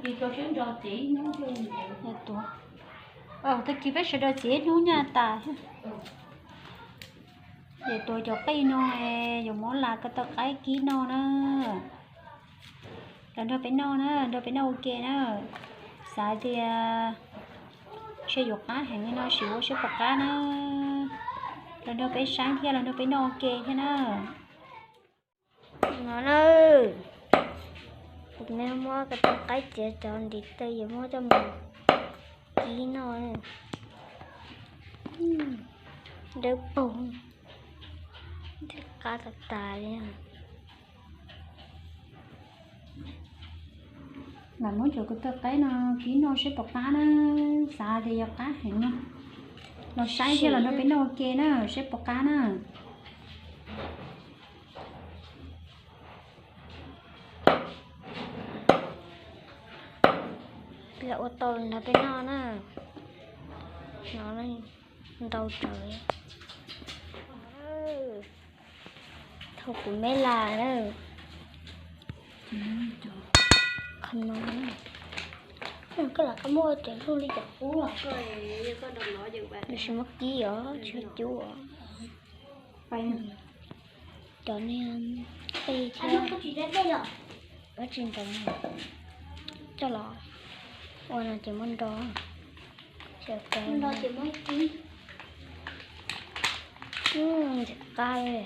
thì cho chuyện đó tí nó chơi Dạ tuổi. Tôi chỉ biết sẽ đợi chế nó nha ta. Để tôi cho cây nó rồi món là cái tao cái ký nó nữa. Lần đó phải nó nữa, đó phải nó ok nữa. Sai thì sẽ dục cá hàng nó xỉu sẽ bọc cá nữa. Lần đó phải sáng thì lần đó phải nó ok thế nữa. Nó ơi. Nếu mà cái tao cái chế chọn đi tới giờ mà cho mình ký nó này. Được bụng. Được cá thật tài nha. Là muốn cho cái tao cái nó ký nó sẽ bọc cá nữa. Sai thì dục cá hàng nó. Nó sáng thì lần đó phải nó ok nữa, sẽ bọc cá nữa. Bây giờ ô tô nó bên nó nè. Nó lên đầu trời. Thôi cũng mấy là nữa. Không nói nữa. Cái là cái môi tiền luôn đi chặt. ủa rồi có đồng nói được bạn Nó sẽ mất ký ở chưa chú ở. Phải Cho nên đi theo. anh có chuyện đến đây rồi Ở trên tầng này. Cho lọ. Ôi là chỉ muốn đó. Chờ cái. nó chỉ mới tí Chặt tay.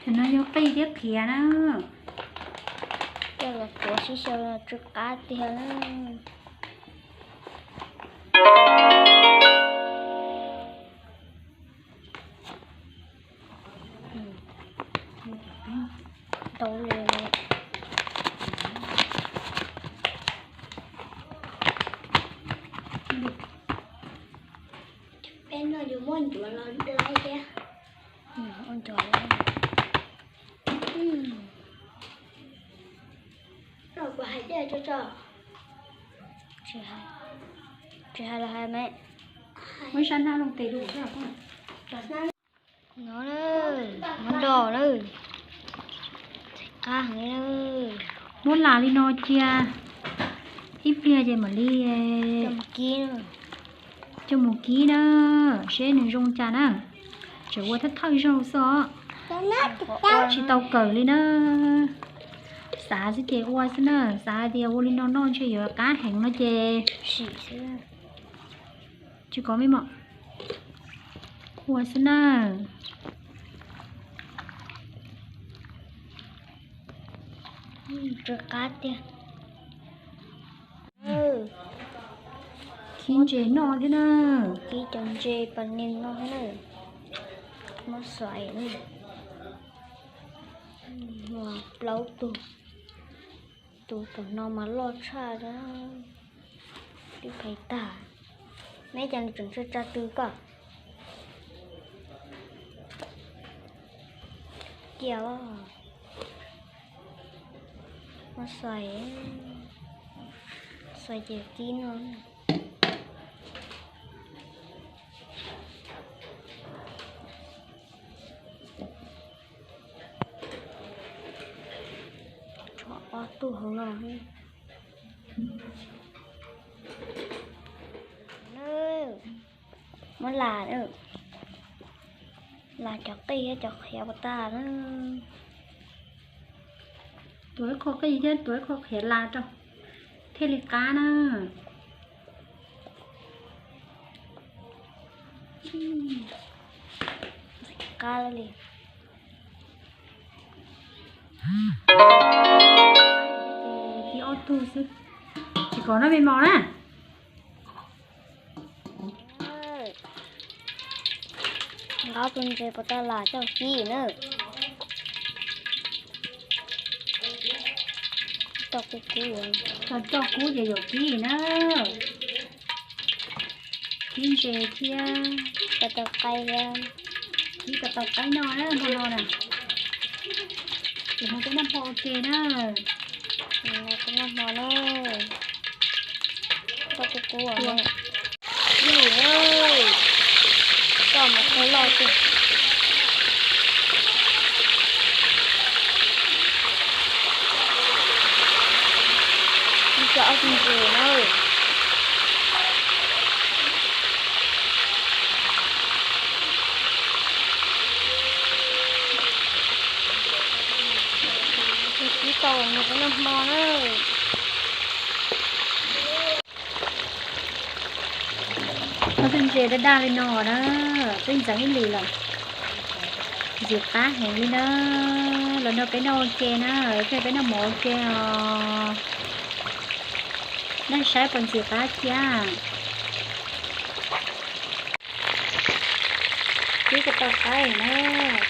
thì nó vô cây tiếp kia nữa. Cho là của xí xơ là trước cá thì nó. Đâu lên. em nói dùng món chuột là lại kia Ôi trời ơi. rồi bà hãy chơi cho Chị hai là hai mẹ. Mới sáng nào lòng tì đủ rồi không? Nó nữa. Nó đỏ nữa. Cá này nữa. Muốn là li no chia ít bia gì mà li Cho một kia nữa. cho một ký đó sẽ nên rong trà nữa chỉ qua thất thôi rồi sao chỉ tàu cờ lên đó xả sẽ chè qua xin nữa xả thì qua lên non non chơi giờ cá hàng nó chè Xỉ xưa. chỉ có mấy mọ qua xin nữa Trước cá tiền. khiến chè no thế nữa Khi chồng chê bằng nên nó nữa. Nó xoay nữa. Wow, lâu tù. Tù tầm nó mà lo xa đó. Đi phải tả. Mấy chẳng chuẩn sẽ tra tư cả. Kéo. Nó xoay. Xoay chè kín nó. Chọ tù hướng nào hết. Nữa. Mới là nữa. Là chọ tì chọ khéo bà ta nữa. tuổi khó cái gì thế tuổi khó khẽ là trong thế là cá nữa Cá lên. thì ô tô chứ chỉ có nó bên mò nè Nó bên đây bà ta là cho kì nữa. Tao cái cú rồi. còn cho cú về dầu ký nữa khiến chè chia Bà tao cay ra. chỉ cả tàu cái no đó con no nè thì không cái năm po ok đó Nó cái nó mò nó. Tao cái cú rồi. Gì ơi. Cho một cái lò kìa. tin rồi đâu cái tàu nó cũng nằm mò nữa nó thân chế đã đa lên nọ đó tôi chẳng cái gì là diệt tá hẹn đi đó là nó cái nô chè nó cái nó mổ chè nó sai phần diệt tá cha cái tao cái nữa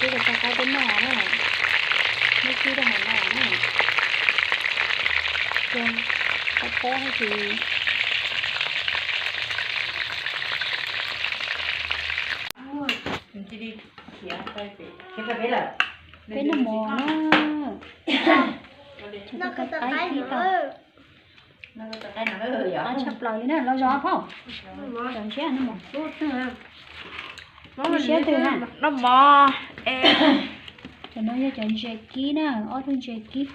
cái tao cái cái nọ nữa mấy cái đó nọ nữa chè tao có hay gì cái nó mò nó có tao cái nữa nó sắp lời nè lo gió không chẳng xe nó mò nó xe từ hả nó mò cho nó cho chọn xe ký nè ở trên xe ký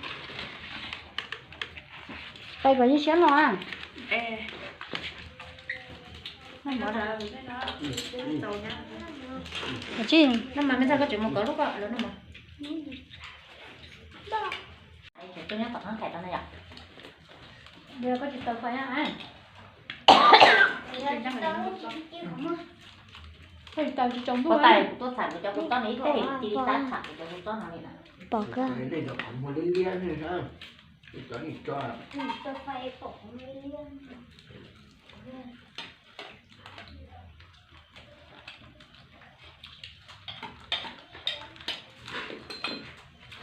tay vào như xe lo à chứ nó mà bây giờ có chuyện một cỡ lúc đó lớn không? Tôi nhớ tổng thẻ tao này ạ. giờ có chuyện tao phải hả phải tao chỉ trồng Có đuôi tài của tôi thẳng cho tôi con ấy thế thì đi sát thẳng cho tôi con này nè. bỏ ra đây là khoảng một liên liên này sao? Cho đi cho. tao phải bỏ mấy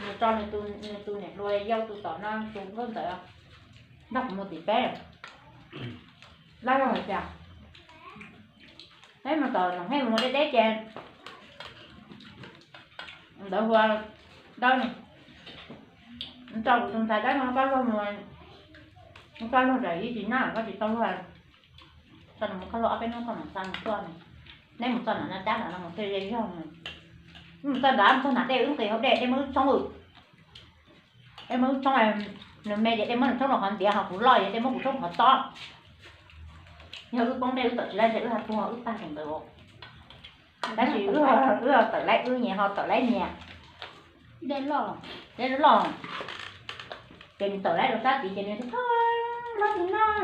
Người cho này tôi này nuôi dâu tôi tỏ nó xuống hơn tới đọc một tỷ bé. Lấy rồi chả. Thế mà tỏ nó hay một cái đế chèn. Đỡ hoa đâu này. Trong trong thời đấy nó có luôn rồi. Nó có luôn rồi chỉ nào có chỉ tao hoa. Xong rồi có lọ cái nó còn sang một tuần. Nên một tuần nó chắc là nó một cái dây không. Ta đã không nãy đây ứng tiền không để em mới xong rồi em mới xong rồi mẹ để em mới xong rồi còn tiền học cũng lo vậy em mới cũng xong học to nhớ ước bóng đây ước tự chỉ đây sẽ ước hạt thua ước ta thành tựu đã chỉ ước tự lấy ước nhà họ tự lấy nhà đến lo để nó lo tiền tự lấy được sát thì tiền này thôi nó thì nó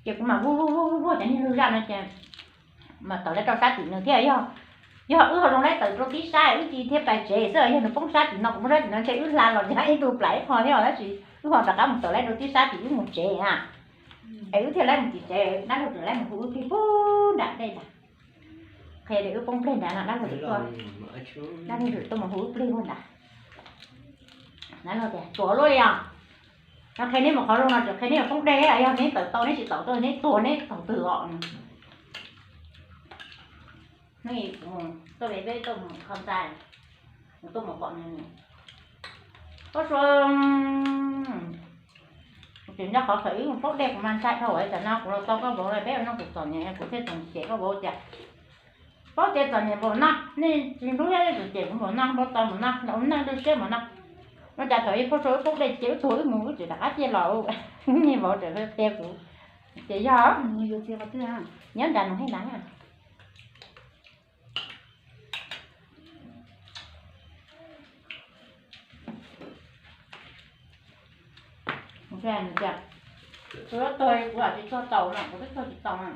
chỉ cũng mà vui cho nên ra nó chè mà tự lấy cho sát thì nữa thế ấy không giờ ước trong đấy tự tí sai ước chi thêm tài chế giờ giờ nó phóng sát thì nó cũng rất nó sẽ ước là rồi nhảy tụt lại thôi thế rồi đó chị ước hoặc là cả một tờ lấy đôi tí sai thì ước một chế à ước thì lấy một tí chế đã được lấy một ước thì phú đã đây là khi để ước phóng lên đã là đã được rồi đã được tôi một ước lên luôn đã đã rồi kìa chỗ luôn đi à nó khi này một khó luôn là khi này phóng đế ấy nên tự tôi nên chị tự tôi nên tôi nên tổng từ họ này tôi về với tôi không sai tôi một bọn này có số chuyện đó khó khởi một phút đẹp của man sai thôi tại nó cũng tôi có bộ này bé nó cũng toàn nhà của thế tổng sẽ có bộ chặt có thể toàn nhà bộ năm nên chuyện đúng hết rồi chuyện của bộ năm bộ tao một năm nó năm đưa xe một năm nó chặt thời có số phút đẹp chịu tuổi mù chỉ đã chia lộ như bộ trở về theo của chị do nhiều tiền vào thứ ha nhớ đàn hay nắng à rèn chặt tôi quả chỉ cho tàu này có biết cho chị tàu này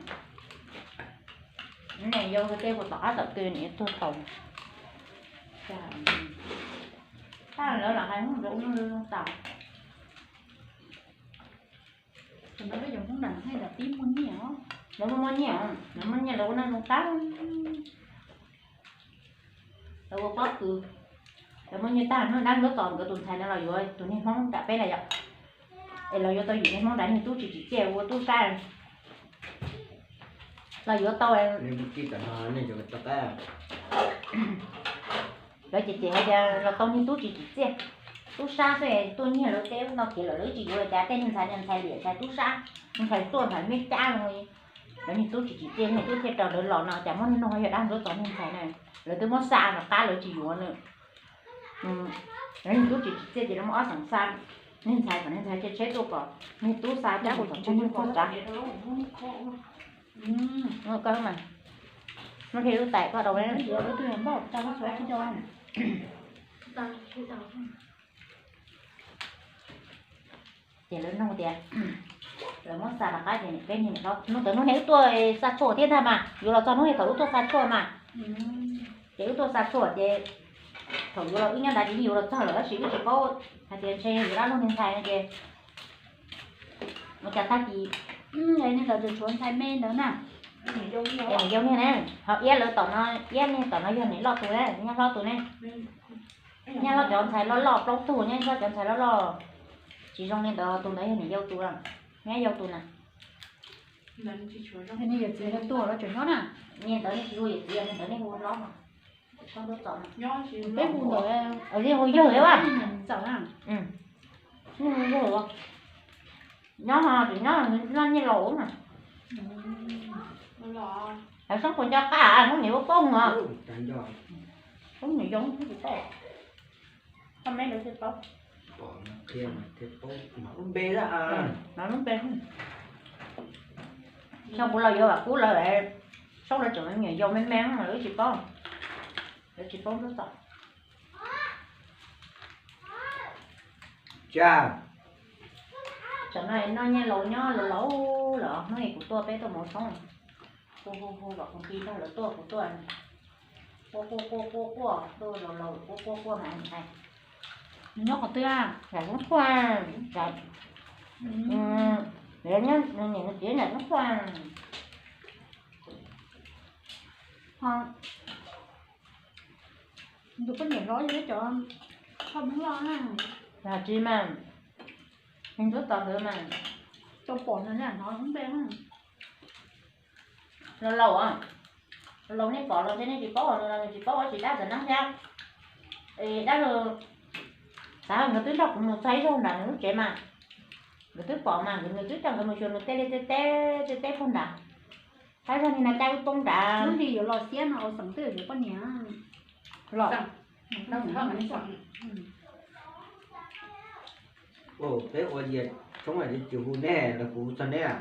cái này vô cái tiêu của tỏ tập kia này tôi tàu ta nữa là hai muốn rượu nó đưa tàu còn nó bây giờ muốn đằng hay là tím muốn nhỉ nó muốn nhỉ đâu nó không tán đâu có từ đâu muốn như ta nó đang đỡ còn cái tuần thay nó là rồi tuần này không đã bé này rồi để là do tôi dùng cái món đánh thì tôi chỉ chèo của tôi sai là do tôi nên một cái tờ này cho người ta rồi chị là tôi như tôi chỉ chèo tôi xa rồi tôi như là téo nó chỉ là lưỡi chỉ rồi trả tên nhân thay để sai tôi xa mình phải tôi phải biết cha rồi rồi như tôi chỉ chèo này tôi theo trò đỡ lọ nào chả món nói ở đang đỡ tao nhân thay này rồi tôi món xa là ta lưỡi chỉ rồi nữa rồi như tôi chỉ chèo thì nó món sẵn sàng nên xài còn nên xài cho chế độ còn nên tú xài chắc còn cho nên con cả nó cơ mà nó thiếu tại có đầu đấy Bây giờ tôi làm bột tao có sữa cho cho anh. thì lớn nông tiền rồi món xài là cái gì cái gì nó tưởng nó nếu tôi xài sổ thiên tham mà dù là cho nó thì tôi xài sổ mà nếu tôi xài sổ thì thầu dù là ít nhất là chỉ nhiều là cho là chỉ có hay tiền xe gì đó luôn nên xài này kìa nó chả thay gì Đây nên là được xuống thay men nữa nè. em giống như này họ ép lỡ tỏ nó ép nên tỏ nó vô này lo tủ đấy nha lo tủ này nha lo chọn xài lo lọp lóc tủ nha lo chọn xài lo lò chỉ trong nên đó tủ đấy này dâu tủ rồi nghe dâu tủ này Thế này giờ chỉ là tuổi nó chuyển nó nè. nhìn tới này vui gì nhìn tới này vui lắm mà không được chọn Cái bùn rồi ở đây vui dữ quá sợ nè. ừ nhưng vui quá nó mà thì nó như lỗ mà ở sống còn cho cả không nhiều con mà Tránh cho. không nhiều giống cái gì thế không mấy đứa sẽ tốt Bỏ nó kia mà thế tốt mà ông bê đó à. nó bên xong cũng lâu vô à cú lâu lại xong lại chọn nhiều vô men men mà đứa chỉ có nó sợ Cha. chọn này nó nghe lỗ nhó lỗ lỗ nó này của tôi bé tôi một xong cô bảo con kia nó lỗ tôi của tôi cô tôi lỗ cô mà anh này Nó có tươi à. là nó khoan là để nhá nhìn nó chỉ là nó khoan Không. Tôi có nhiều nói với cho không lo nè. là chi mà mình rất to nữa mà Trong bột này là nó không bên. lâu à lâu này có lâu thế này chỉ có chỉ đã giờ nắng theo thì đã rồi sao người tứ đọc một say rồi là nó trẻ mà người tứ bỏ mà người tứ trong người một người tê không đã thấy rồi thì là tay tung đã Nó đi ở lò xé nó ở sẵn từ con nhá. lọt Đâu phải nó sẵn. Ồ, thế ủa gì? Sống ở đây chịu hù nè, là hù chân nè à?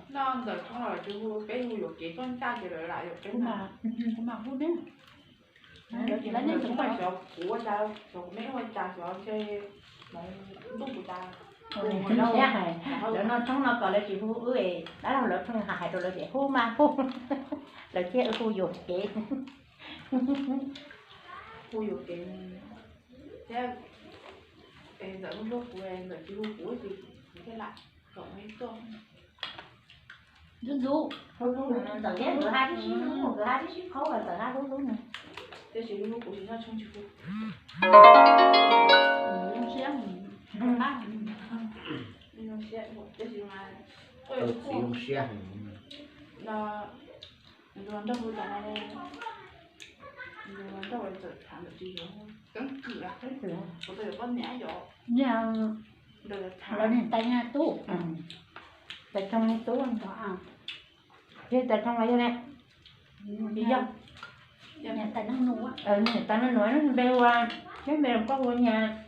nó giờ không là chú bé hù được chỉ con ta chỉ lại được cái mà Cũng mà hút đấy. chỉ là những chúng mày sợ của tao sợ mấy con ta sợ chơi mà lúc của tao nó khác này để nó trong nó còn là chỉ hú ơi đã là lớp trong hại rồi là để hú mà hú là kia hú dục kế hù được cái thế em dẫn lúc của em là chỉ hù của gì cái lại cộng mấy con Rú. giờ ghé cửa hai cái xíu cửa hai cái xíu khó rồi giờ hai hú này thế chỉ hù của chúng ta trong chỉ hù Nó xé. nó sẽ một cái gì mà ôi Ờ, chỉ không xe nó đâu có trả này đâu có tự thảm được gì không cứng cửa có thể có nhã gió Nhà được nó thảm nên tay nhà tủ. tại trong túi anh Đó à. thế tại trong này này đi dông Nhà tay nó nụ á. người ta nó nói nó bêu qua cái bêu có qua nhà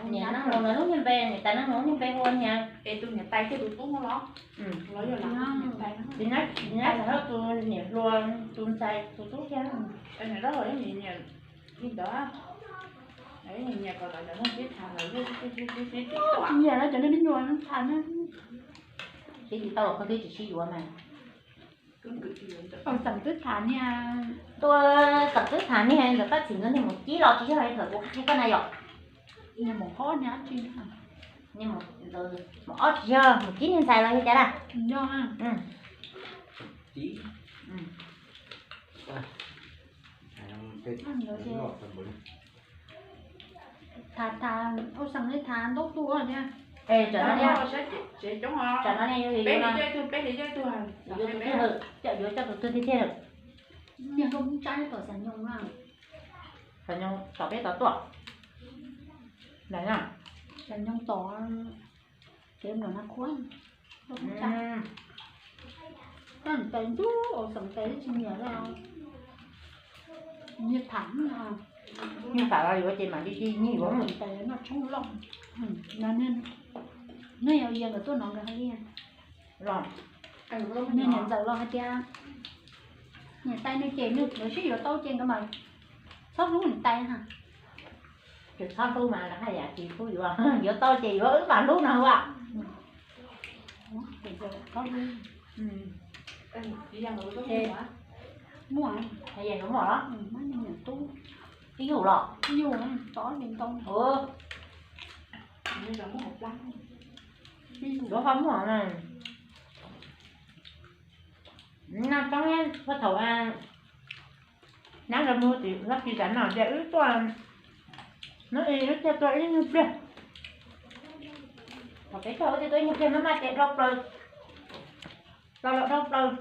nhà nó nói nó như bê người ta nó nói như bê qua nhà ê tôi nhặt tay cái tôi tốt nó nó giờ là nhặt tay nó thì nó là tôi nhẹ luôn tôi xài tôi tốt chứ em này rất là nhẹ nhàng đi đó đấy nhẹ nhàng còn lại là nó biết thằng này cái tọa Giờ nó trở nên đến rồi nó thành nó. thì tao không biết chỉ sử dụng mà cứng cự gì vậy Ở sẵn tức thả nhà. tôi tập tức thả như hay là phát triển lên một ký lọ chỉ hay thở của hai con này rồi Nhà một khó nhá chi hả. nhưng mà rồi một ót giờ một ký nên xài là như thế nào Do à. Tí. Ừ. Tết ngọt tầm bún. Thả ô sẵn đấy thả đốt tu rồi nha. ê trở nó nha sẽ chống họ trở nó này như bé thế đi chơi tôi hàng vô tôi thế được chợ vô cho tôi thế được Nhà không trái ở sẵn nhung à. phải nhau tỏ biết tỏ tuổi đấy nào Sẵn nhung tỏ kiếm nó nó khuôn. Không trái. Sẵn tên chú ở sẵn tế xin nhớ đâu. Nhiệt thẳng à. nhưng phải là điều chị mà đi nhiều quá Mình tại nó trong lòng nên nó nhiều giờ tôi nói cái gì rồi nên nhận dầu lo hết tia nhà tay nó chèn nước nó xíu tao chèn cái mày sót lú mình tay hả thì sao tôi mà là hay dạ chị tôi vừa giữa tôi chị với bạn lúc nào ạ có luôn đi ra rồi có gì quá mua à hay vậy đúng rồi đó mấy nhà tú cái dù lọ nhiều á tỏ liền tông nên là có một lắm chỗ không rồi này nó trong em có thầu nắng ra mưa thì rất chi cảnh nào để ướt toàn nó ướt cho tôi ướt như thế cái chỗ thì tôi như thế nó mà chạy rộng rồi rộng rồi